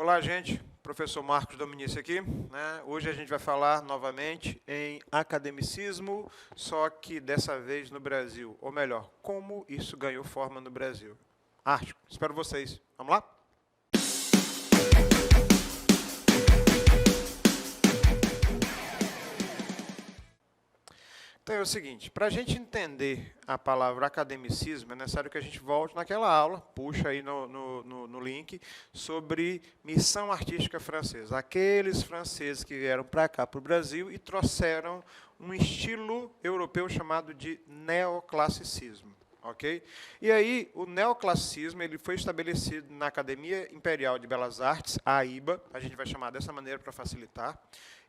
Olá, gente. Professor Marcos Dominici aqui, né? Hoje a gente vai falar novamente em academicismo, só que dessa vez no Brasil. Ou melhor, como isso ganhou forma no Brasil. Arte. Espero vocês. Vamos lá? Então é o seguinte, para a gente entender a palavra academicismo, é necessário que a gente volte naquela aula, puxa aí no link, sobre missão artística francesa. Aqueles franceses que vieram para cá, para o Brasil, e trouxeram um estilo europeu chamado de neoclassicismo. Okay? E aí, o neoclassicismo ele foi estabelecido na Academia Imperial de Belas Artes, a AIBA, a gente vai chamar dessa maneira para facilitar,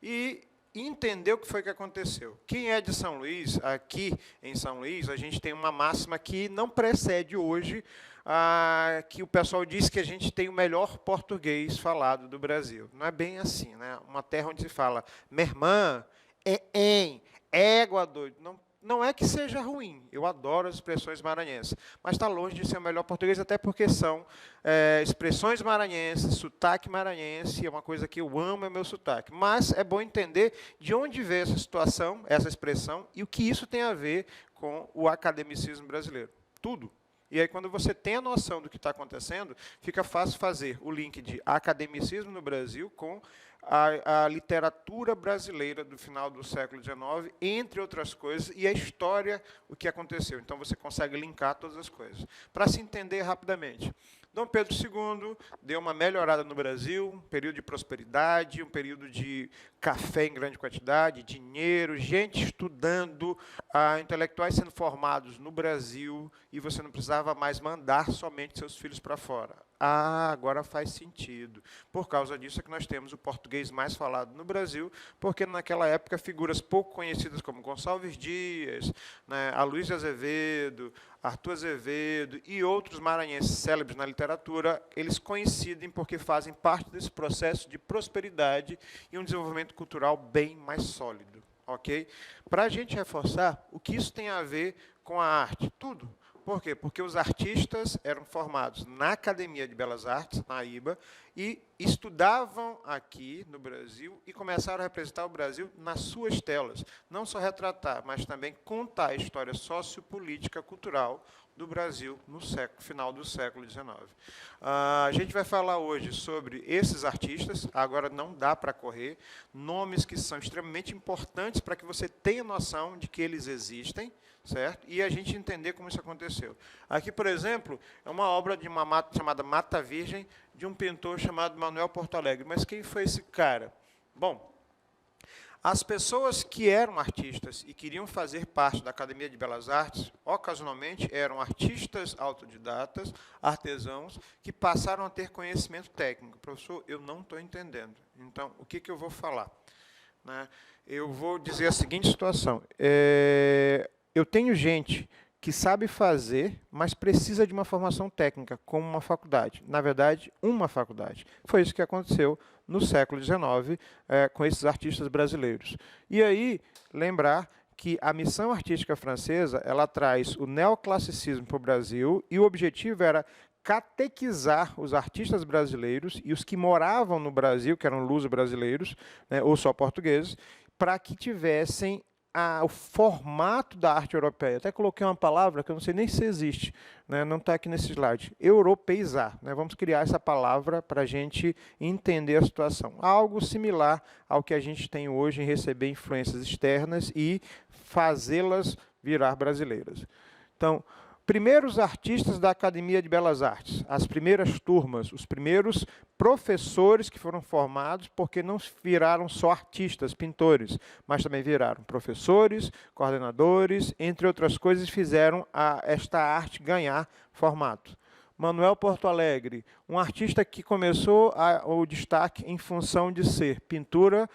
e entender o que foi que aconteceu. Quem é de São Luís, aqui em São Luís, a gente tem uma máxima que não precede hoje, que o pessoal diz que a gente tem o melhor português falado do Brasil. Não é bem assim, né? Uma terra onde se fala mermã, égua, doido. Não é que seja ruim, eu adoro as expressões maranhenses, mas está longe de ser o melhor português, até porque são expressões maranhenses, sotaque maranhense, é uma coisa que eu amo, é meu sotaque. Mas é bom entender de onde veio essa situação, essa expressão, e o que isso tem a ver com o academicismo brasileiro. Tudo. E aí, quando você tem a noção do que está acontecendo, fica fácil fazer o link de academicismo no Brasil com a literatura brasileira do final do século XIX, entre outras coisas, e a história, o que aconteceu. Então, você consegue linkar todas as coisas. Para se entender rapidamente, Dom Pedro II deu uma melhorada no Brasil, um período de prosperidade, um período de café em grande quantidade, dinheiro, gente estudando, intelectuais sendo formados no Brasil, e você não precisava mais mandar somente seus filhos para fora. Agora faz sentido. Por causa disso é que nós temos o português mais falado no Brasil, porque naquela época figuras pouco conhecidas como Gonçalves Dias, né, Aloysio Azevedo, Arthur Azevedo e outros maranhenses célebres na literatura, eles coincidem porque fazem parte desse processo de prosperidade e um desenvolvimento cultural bem mais sólido. Okay? Para a gente reforçar, o que isso tem a ver com a arte? Tudo. Por quê? Porque os artistas eram formados na Academia de Belas Artes, na AIBA, e estudavam aqui no Brasil e começaram a representar o Brasil nas suas telas. Não só retratar, mas também contar a história sociopolítica, cultural do Brasil no final do século XIX. A gente vai falar hoje sobre esses artistas, agora não dá para correr, nomes que são extremamente importantes para que você tenha noção de que eles existem, certo? E a gente entender como isso aconteceu. Aqui, por exemplo, é uma obra de uma mata chamada Mata Virgem, de um pintor chamado Manuel Porto Alegre. Mas quem foi esse cara? Bom, as pessoas que eram artistas e queriam fazer parte da Academia de Belas Artes, ocasionalmente eram artistas autodidatas, artesãos, que passaram a ter conhecimento técnico. Professor, eu não estou entendendo. Então, o que eu vou falar? Né? Eu vou dizer a seguinte situação. Eu tenho gente que sabe fazer, mas precisa de uma formação técnica, como uma faculdade. Na verdade, uma faculdade. Foi isso que aconteceu no século XIX com esses artistas brasileiros. E aí, lembrar que a missão artística francesa ela traz o neoclassicismo para o Brasil, e o objetivo era catequizar os artistas brasileiros e os que moravam no Brasil, que eram luso-brasileiros, né, ou só portugueses, para que tivessem o formato da arte europeia. Até coloquei uma palavra que eu não sei nem se existe, né? Não está aqui nesse slide. Europeizar. Né? Vamos criar essa palavra para a gente entender a situação. Algo similar ao que a gente tem hoje em receber influências externas e fazê-las virar brasileiras. Então, primeiros artistas da Academia de Belas Artes, as primeiras turmas, os primeiros professores que foram formados, porque não viraram só artistas, pintores, mas também viraram professores, coordenadores, entre outras coisas, fizeram esta arte ganhar formato. Manuel Porto Alegre, um artista que começou o destaque em função de ser pintura,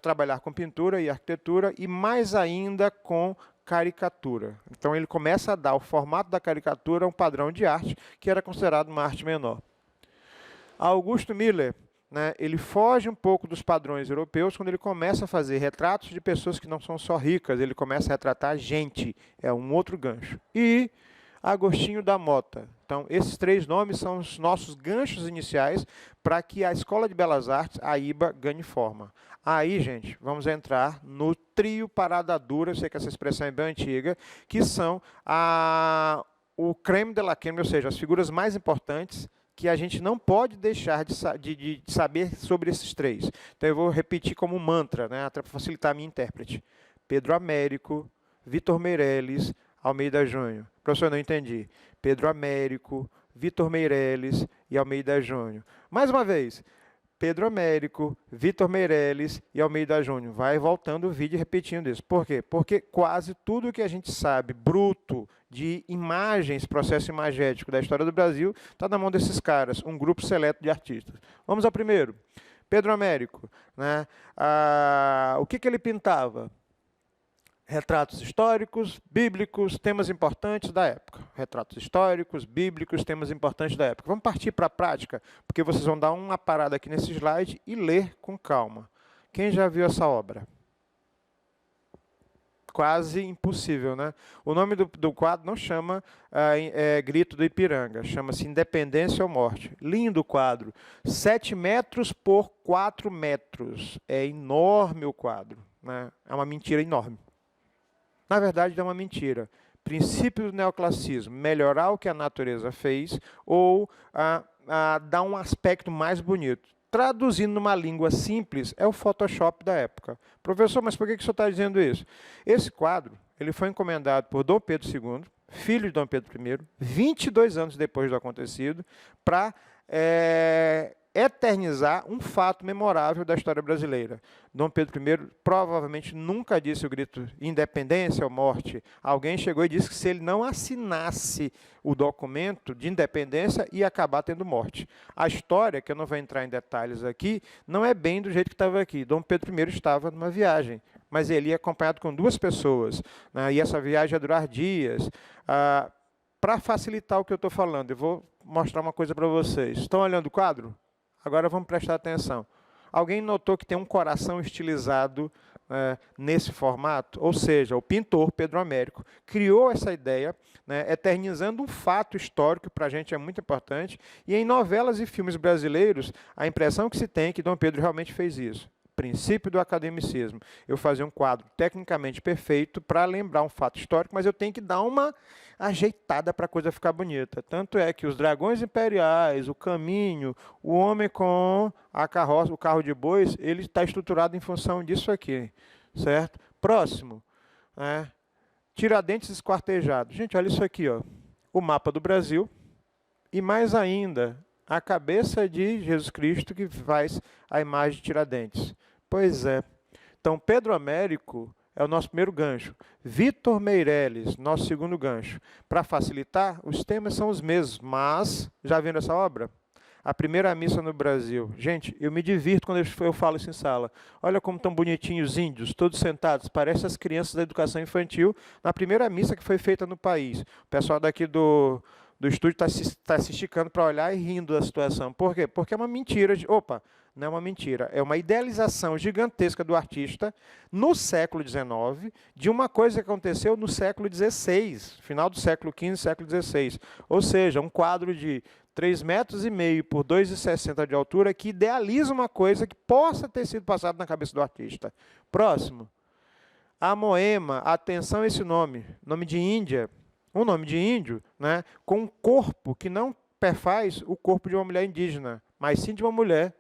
trabalhar com pintura e arquitetura, e mais ainda com caricatura. Então, ele começa a dar o formato da caricatura a um padrão de arte que era considerado uma arte menor. Augusto Miller, né, ele foge um pouco dos padrões europeus quando ele começa a fazer retratos de pessoas que não são só ricas, ele começa a retratar gente, é um outro gancho. E Agostinho da Mota. Então, esses 3 nomes são os nossos ganchos iniciais para que a Escola de Belas Artes, a IBA, ganhe forma. Aí, gente, vamos entrar no trio parada dura, eu sei que essa expressão é bem antiga, que são o creme de la creme, ou seja, as figuras mais importantes que a gente não pode deixar de saber sobre esses 3. Então, eu vou repetir como mantra, né, para facilitar a minha intérprete. Pedro Américo, Vitor Meirelles, Almeida Júnior. Professor, não entendi. Pedro Américo, Vitor Meirelles e Almeida Júnior. Mais uma vez. Pedro Américo, Vitor Meirelles e Almeida Júnior. Vai voltando o vídeo repetindo isso. Por quê? Porque quase tudo que a gente sabe, bruto, de imagens, processo imagético da história do Brasil, está na mão desses caras, um grupo seleto de artistas. Vamos ao primeiro. Pedro Américo. Né? O que ele pintava? Retratos históricos, bíblicos, temas importantes da época. Retratos históricos, bíblicos, temas importantes da época. Vamos partir para a prática, porque vocês vão dar uma parada aqui nesse slide e ler com calma. Quem já viu essa obra? Quase impossível, né? O nome do quadro não chama Grito do Ipiranga, chama-se Independência ou Morte. Lindo o quadro. 7 metros por 4 metros. É enorme o quadro, né? É uma mentira enorme. Na verdade, é uma mentira. Princípio do neoclassicismo, melhorar o que a natureza fez ou dar um aspecto mais bonito. Traduzindo numa língua simples, é o Photoshop da época. Professor, mas por que o senhor está dizendo isso? Esse quadro ele foi encomendado por Dom Pedro II, filho de Dom Pedro I, 22 anos depois do acontecido, para eternizar um fato memorável da história brasileira. Dom Pedro I provavelmente nunca disse o grito independência ou morte. Alguém chegou e disse que se ele não assinasse o documento de independência, ia acabar tendo morte. A história, que eu não vou entrar em detalhes aqui, não é bem do jeito que estava aqui. Dom Pedro I estava numa viagem, mas ele ia acompanhado com 2 pessoas, né, e essa viagem ia durar dias. Para facilitar o que eu estou falando, eu vou mostrar uma coisa para vocês. Estão olhando o quadro? Agora vamos prestar atenção. Alguém notou que tem um coração estilizado nesse formato? Ou seja, o pintor Pedro Américo criou essa ideia, né, eternizando um fato histórico, que para a gente é muito importante, e em novelas e filmes brasileiros, a impressão que se tem é que Dom Pedro realmente fez isso. Princípio do academicismo. Eu fazia um quadro tecnicamente perfeito para lembrar um fato histórico, mas eu tenho que dar uma ajeitada para a coisa ficar bonita. Tanto é que os dragões imperiais, o caminho, o homem com a carroça, o carro de bois, ele está estruturado em função disso aqui, certo? Próximo, Tiradentes esquartejado. Gente, olha isso aqui, ó. O mapa do Brasil e mais ainda a cabeça de Jesus Cristo que faz a imagem de Tiradentes. Pois é. Então, Pedro Américo é o nosso primeiro gancho. Vitor Meirelles, nosso segundo gancho. Para facilitar, os temas são os mesmos, mas, já viram essa obra? A primeira missa no Brasil. Gente, eu me divirto quando eu falo isso em sala. Olha como estão bonitinhos os índios, todos sentados. Parecem as crianças da educação infantil na primeira missa que foi feita no país. O pessoal daqui do estúdio está se esticando para olhar e rindo da situação. Por quê? Porque é uma mentira. Não é uma mentira. É uma idealização gigantesca do artista no século XIX de uma coisa que aconteceu no século XVI, final do século XV, século XVI. Ou seja, um quadro de 3,5 metros por 2,60 metros de altura que idealiza uma coisa que possa ter sido passada na cabeça do artista. Próximo. A Moema, atenção a esse nome de Índia. Um nome de índio, né, com um corpo que não perfaz o corpo de uma mulher indígena, mas sim de uma mulher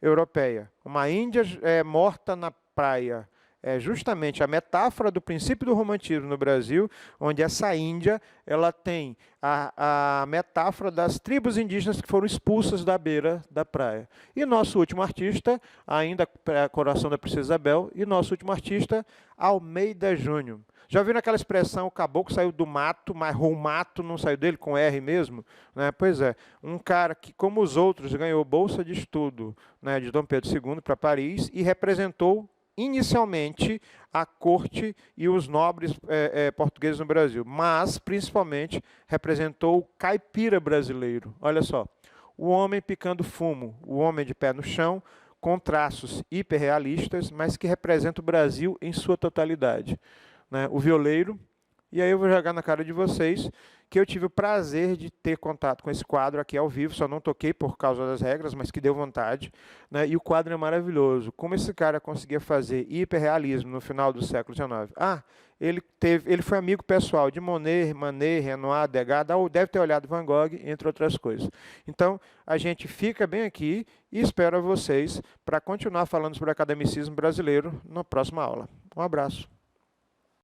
europeia. Uma índia morta na praia. É justamente a metáfora do princípio do romantismo no Brasil, onde essa Índia ela tem a metáfora das tribos indígenas que foram expulsas da beira da praia. E nosso último artista, ainda Coração da Princesa Isabel, e nosso último artista, Almeida Júnior. Já viram aquela expressão, o caboclo saiu do mato, mas o mato não saiu dele, com R mesmo? Né? Pois é, um cara que, como os outros, ganhou bolsa de estudo, né, de Dom Pedro II para Paris e representou inicialmente a corte e os nobres portugueses no Brasil, mas, principalmente, representou o caipira brasileiro. Olha só, o homem picando fumo, o homem de pé no chão, com traços hiperrealistas, mas que representa o Brasil em sua totalidade. Né? O violeiro E aí eu vou jogar na cara de vocês que eu tive o prazer de ter contato com esse quadro aqui ao vivo, só não toquei por causa das regras, mas que deu vontade, né? E o quadro é maravilhoso. Como esse cara conseguia fazer hiperrealismo no final do século XIX? Ele foi amigo pessoal de Monet, Manet, Renoir, Degas, deve ter olhado Van Gogh, entre outras coisas. Então, a gente fica bem aqui e espero vocês para continuar falando sobre academicismo brasileiro na próxima aula. Um abraço.